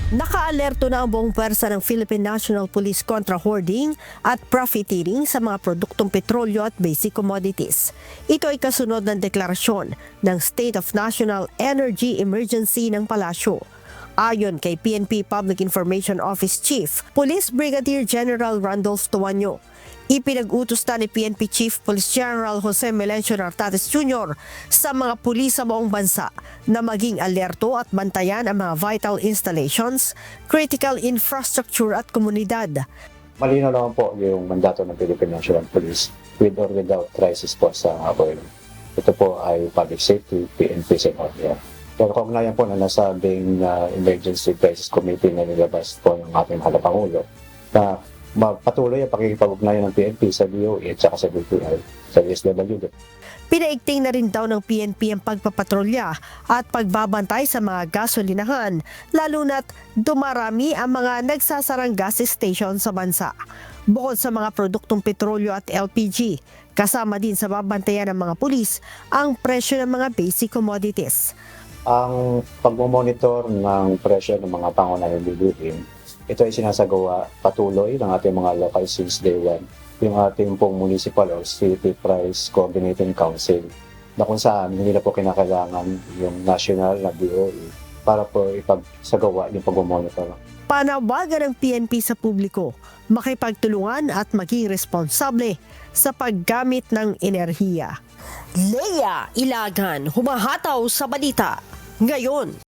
Nakaalerto na ang buong pwersa ng Philippine National Police kontra hoarding at profiteering sa mga produktong petrolyo at basic commodities. Ito ay kasunod ng deklarasyon ng State of National Energy Emergency ng Palasyo. Ayon kay PNP Public Information Office Chief, Police Brigadier General Randolph Toaño, ipinag-utos na ni PNP Chief Police General Jose Melencio Nartates Jr. sa mga pulis sa buong bansa na maging alerto at bantayan ang mga vital installations, critical infrastructure at komunidad. Malinaw naman po yung mandato ng Philippine National Police with or without crisis po sa oil. Ito po ay public safety, PNP sa Northern. Pero kaugnayan po na nasabing Emergency Crisis Committee na nilabas po ng ating mahal na Pangulo na patuloy ang pakikipag-ugnayan ng PNP sa DOE at saka sa BPI, sa DSWD. Pinaigting na rin daw ng PNP ang pagpapatrolya at pagbabantay sa mga gasolinahan, lalo na't dumarami ang mga nagsasarang gas station sa bansa. Bukod sa mga produktong petrolyo at LPG, kasama din sa babantayan ng mga pulis ang presyo ng mga basic commodities. Ang pagmomonitor ng presyo ng mga pangunahing bilihin, ito ay sinasagawa patuloy ng ating mga local since day one, yung ating pong municipal or city price coordinating council, na kung saan hindi na po kinakailangan yung national na DOE para po ipagsagawa yung pagmomonitor. Panawagan ng PNP sa publiko, makipagtulungan at maging responsable sa paggamit ng enerhiya. Leia Ilagan, humahataw sa balita ngayon.